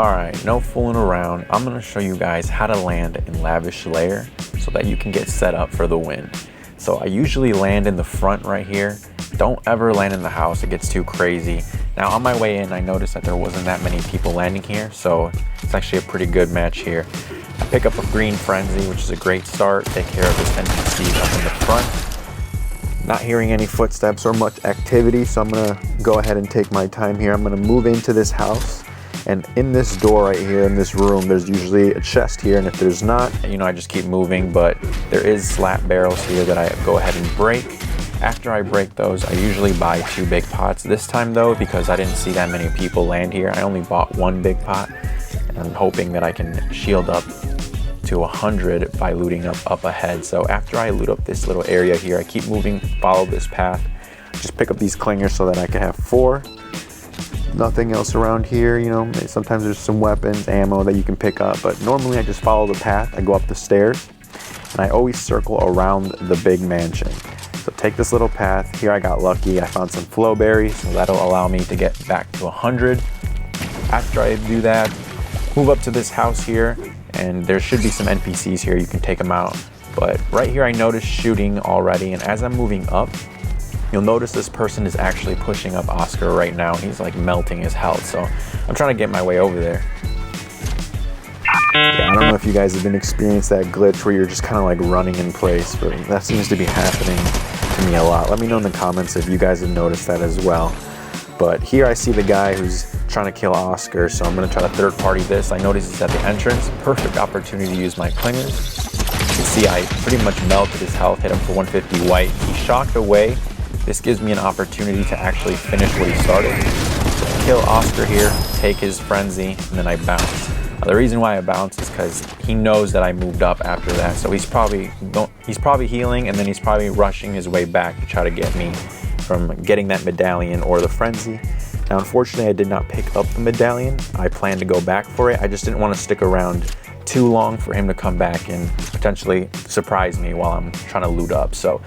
Alright, no fooling around. I'm going to show you guys how to land in Lavish Lair so that you can get set up for the win. So I usually land in the front right here. Don't ever land in the house, it gets too crazy. Now on my way in, I noticed that there wasn't that many people landing here, so it's actually a pretty good match here. I pick up a green frenzy, which is a great start. Take care of this NPC up in the front. Not hearing any footsteps or much activity, so I'm gonna go ahead and take my time here. I'm gonna move into this house. And in this door right here, in this room, there's usually a chest here, and if there's not, I just keep moving, but there is slap barrels here that I go ahead and break. After I break those, I usually buy 2 big pots. This time though, because I didn't see that many people land here, I only bought 1 big pot, and I'm hoping that I can shield up to 100 by looting up ahead. So after I loot up this little area here, I keep moving, follow this path, just pick up these clingers so that I can have 4. Nothing else around here, sometimes there's some weapons, ammo that you can pick up, but normally I just follow the path. I go up the stairs and I always circle around the big mansion. So take this little path. Here I got lucky, I found some flow berries, so that'll allow me to get back to 100. After I do that, move up to this house here, and there should be some NPCs here, you can take them out. But right here I noticed shooting already, and as I'm moving up, you'll notice this person is actually pushing up Oscar right now. He's like melting his health, so I'm trying to get my way over there. Yeah, I don't know if you guys have been experiencing that glitch where you're just kind of like running in place, but that seems to be happening to me a lot. Let me know in the comments if you guys have noticed that as well. But here I see the guy who's trying to kill Oscar, so I'm going to try to third party this. I notice he's at the entrance. Perfect opportunity to use my clingers. You can see I pretty much melted his health, hit him for 150 white. He shocked away. This gives me an opportunity to actually finish what he started. So I kill Oscar here, take his frenzy, and then I bounce. Now, the reason why I bounce is because he knows that I moved up after that, so he's probably healing, and then he's probably rushing his way back to try to get me from getting that medallion or the frenzy. Now, unfortunately, I did not pick up the medallion. I planned to go back for it. I just didn't want to stick around too long for him to come back and potentially surprise me while I'm trying to loot up. So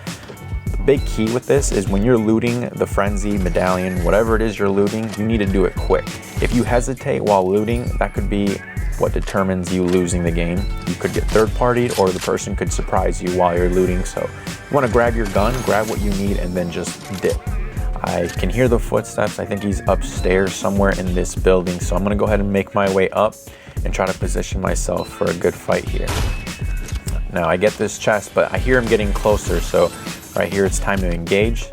big key with this is when you're looting the frenzy, medallion, whatever it is you're looting, you need to do it quick. If you hesitate while looting, that could be what determines you losing the game. You could get third partied, or the person could surprise you while you're looting. So you want to grab your gun, grab what you need, and then just dip. I can hear the footsteps. I think he's upstairs somewhere in this building, so I'm going to go ahead and make my way up and try to position myself for a good fight here. Now I get this chest, but I hear him getting closer, so right here, it's time to engage.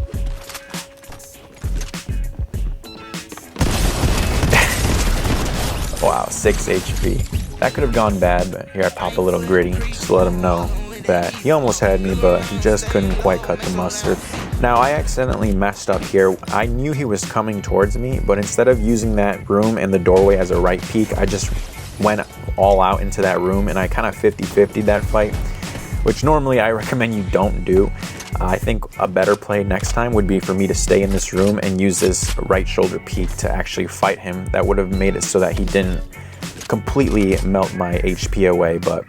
Wow, 6 HP. That could have gone bad, but here I pop a little gritty just to let him know that he almost had me, but he just couldn't quite cut the mustard. Now, I accidentally messed up here. I knew he was coming towards me, but instead of using that room and the doorway as a right peek, I just went all out into that room, and I kind of 50-50'd that fight, which normally I recommend you don't do. I think a better play next time would be for me to stay in this room and use this right shoulder peek to actually fight him. That would have made it so that he didn't completely melt my HP away, but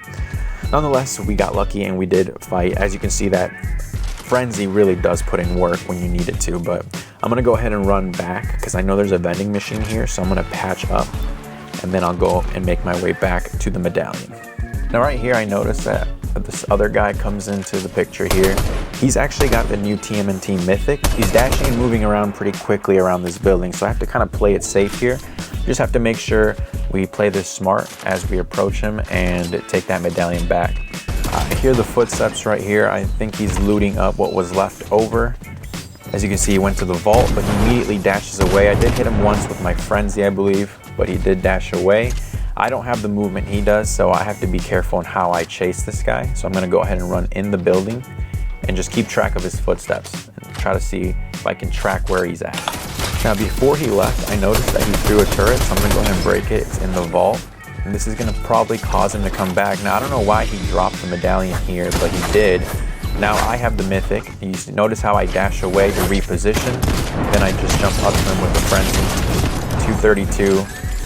nonetheless, we got lucky and we did fight. As you can see, that frenzy really does put in work when you need it to, but I'm gonna go ahead and run back because I know there's a vending machine here, so I'm gonna patch up and then I'll go and make my way back to the medallion. Now right here, I noticed that this other guy comes into the picture here. He's actually got the new TMNT Mythic. He's dashing and moving around pretty quickly around this building, so I have to kind of play it safe here. Just have to make sure we play this smart as we approach him and take that medallion back. I hear the footsteps right here. I think he's looting up what was left over. As you can see, he went to the vault, but he immediately dashes away. I did hit him once with my frenzy, I believe, but he did dash away. I don't have the movement he does, so I have to be careful on how I chase this guy. So I'm gonna go ahead and run in the building and just keep track of his footsteps and try to see if I can track where he's at. Now, before he left, I noticed that he threw a turret, so I'm gonna go ahead and break it. It's in the vault, and this is gonna probably cause him to come back. Now, I don't know why he dropped the medallion here, but he did. Now I have the mythic. You notice how I dash away to reposition, then I just jump up to him with the frenzy. 232,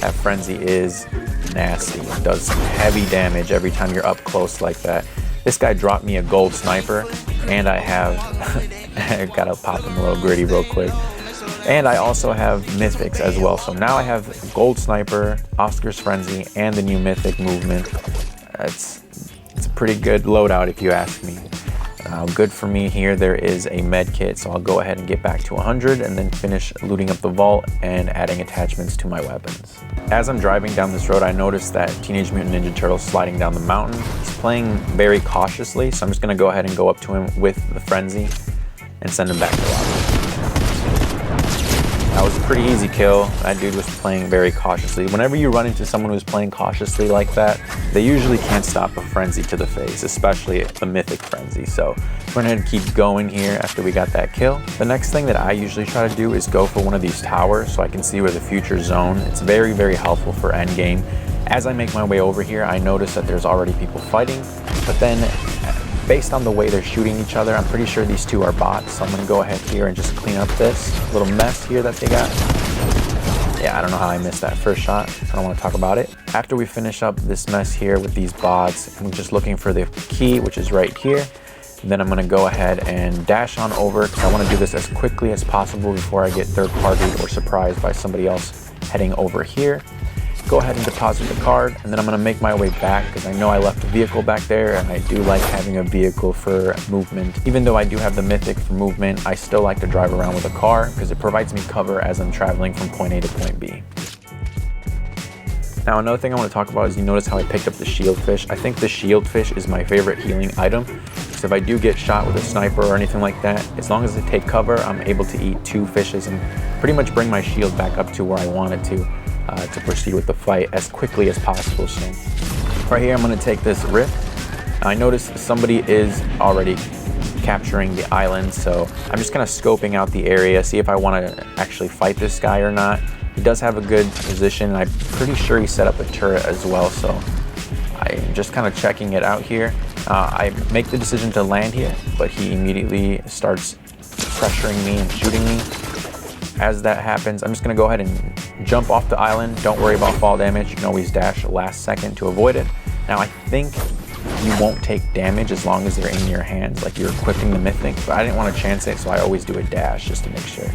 that frenzy is nasty. It does some heavy damage every time you're up close like that. This guy dropped me a gold sniper, and I have, I gotta pop him a little gritty real quick. And I also have mythics as well. So now I have Gold Sniper, Oscar's Frenzy, and the new mythic movement. It's a pretty good loadout if you ask me. Good for me here, there is a med kit, so I'll go ahead and get back to 100 and then finish looting up the vault and adding attachments to my weapons. As I'm driving down this road, I noticed that Teenage Mutant Ninja Turtle sliding down the mountain. He's playing very cautiously, so I'm just gonna go ahead and go up to him with the frenzy and send him back to lobby. That was a pretty easy kill. That dude was playing very cautiously. Whenever you run into someone who's playing cautiously like that, they usually can't stop a frenzy to the face, especially the mythic frenzy. So we're gonna keep going here after we got that kill. The next thing that I usually try to do is go for one of these towers so I can see where the future zone. It's very, very helpful for endgame. As I make my way over here, I notice that there's already people fighting, but then based on the way they're shooting each other, I'm pretty sure these two are bots. So I'm gonna go ahead here and just clean up this little mess here that they got. Yeah, I don't know how I missed that first shot. I don't wanna talk about it. After we finish up this mess here with these bots, I'm just looking for the key, which is right here. Then I'm gonna go ahead and dash on over because I wanna do this as quickly as possible before I get third partied or surprised by somebody else heading over here. Go ahead and deposit the card, and then I'm gonna make my way back because I know I left a vehicle back there, and I do like having a vehicle for movement. Even though I do have the mythic for movement, I still like to drive around with a car because it provides me cover as I'm traveling from point A to point B. Now another thing I want to talk about is you notice how I picked up the shield fish. I think the shield fish is my favorite healing item because if I do get shot with a sniper or anything like that, as long as I take cover, I'm able to eat 2 fishes and pretty much bring my shield back up to where I want it to proceed with the fight as quickly as possible. So right here I'm going to take this rift. I noticed somebody is already capturing the island, so I'm just kind of scoping out the area, see if I want to actually fight this guy or not. He does have a good position, and I'm pretty sure he set up a turret as well, so I'm just kind of checking it out here. I make the decision to land here, but he immediately starts pressuring me and shooting me. As that happens, I'm just going to go ahead and jump off the island. Don't worry about fall damage. You can always dash last second to avoid it. Now I think you won't take damage as long as they're in your hands, like you're equipping the mythic, but I didn't want to chance it, so I always do a dash just to make sure.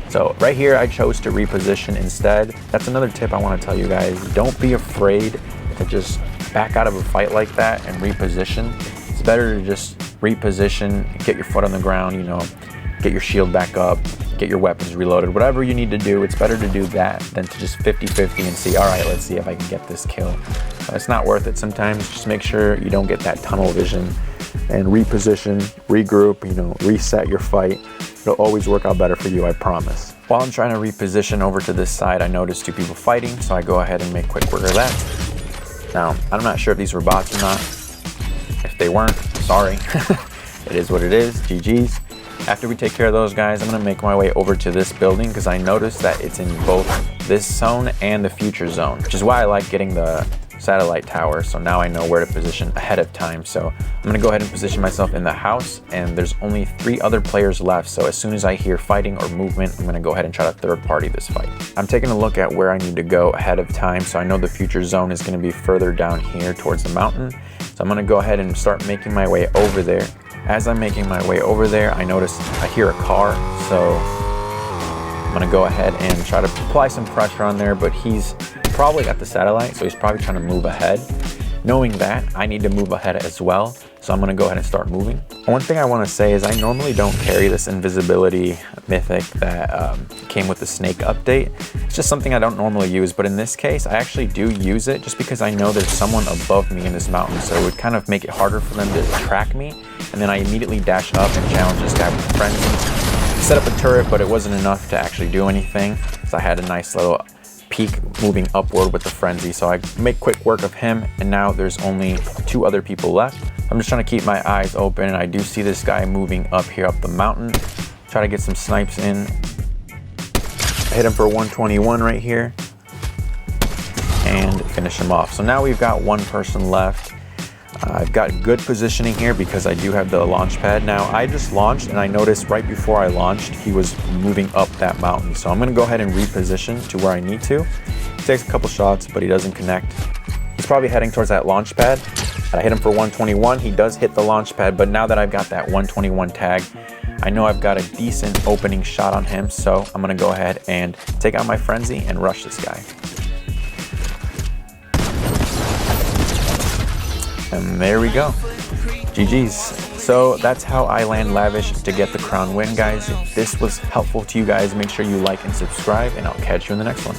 So right here I chose to reposition instead. That's another tip I want to tell you guys. Don't be afraid to just back out of a fight like that and reposition. It's better to just reposition, get your foot on the ground, you know, get your shield back up, get your weapons reloaded, whatever you need to do. It's better to do that than to just 50-50 and see, all right, let's see if I can get this kill. It's not worth it sometimes. Just make sure you don't get that tunnel vision and reposition, regroup, you know, reset your fight. It'll always work out better for you, I promise. While I'm trying to reposition over to this side, I noticed 2 people fighting, so I go ahead and make quick work of that. Now, I'm not sure if these were bots or not. If they weren't, sorry. It is what it is, GG's. After we take care of those guys, I'm gonna make my way over to this building because I noticed that it's in both this zone and the future zone, which is why I like getting the satellite tower. So now I know where to position ahead of time. So I'm gonna go ahead and position myself in the house, and there's only 3 other players left. So as soon as I hear fighting or movement, I'm gonna go ahead and try to third party this fight. I'm taking a look at where I need to go ahead of time. So I know the future zone is gonna be further down here towards the mountain. So I'm gonna go ahead and start making my way over there. As I'm making my way over there, I hear a car, so I'm gonna go ahead and try to apply some pressure on there, but he's probably got the satellite, so he's probably trying to move ahead. Knowing that, I need to move ahead as well, so I'm gonna go ahead and start moving. One thing I wanna say is I normally don't carry this invisibility mythic that came with the snake update. It's just something I don't normally use, but in this case, I actually do use it just because I know there's someone above me in this mountain, so it would kind of make it harder for them to track me. And then I immediately dash up and challenge this guy with a frenzy. Set up a turret, but it wasn't enough to actually do anything, so I had a nice little peak moving upward with the frenzy. So I make quick work of him, and now there's only 2 other people left. I'm just trying to keep my eyes open, and I do see this guy moving up here up the mountain. Try to get some snipes in. I hit him for 121 right here and finish him off. So now we've got 1 person left. I've got good positioning here because I do have the launch pad. Now I just launched, and I noticed right before I launched he was moving up that mountain, so I'm gonna go ahead and reposition to where I need to. He takes a couple shots, but he doesn't connect. He's probably heading towards that launch pad. I hit him for 121. He does hit the launch pad, but now that I've got that 121 tag, I know I've got a decent opening shot on him, so I'm gonna go ahead and take out my frenzy and rush this guy. And there we go. GG's. So that's how I land Lavish to get the crown win, guys. If this was helpful to you guys, make sure you like and subscribe, and I'll catch you in the next one.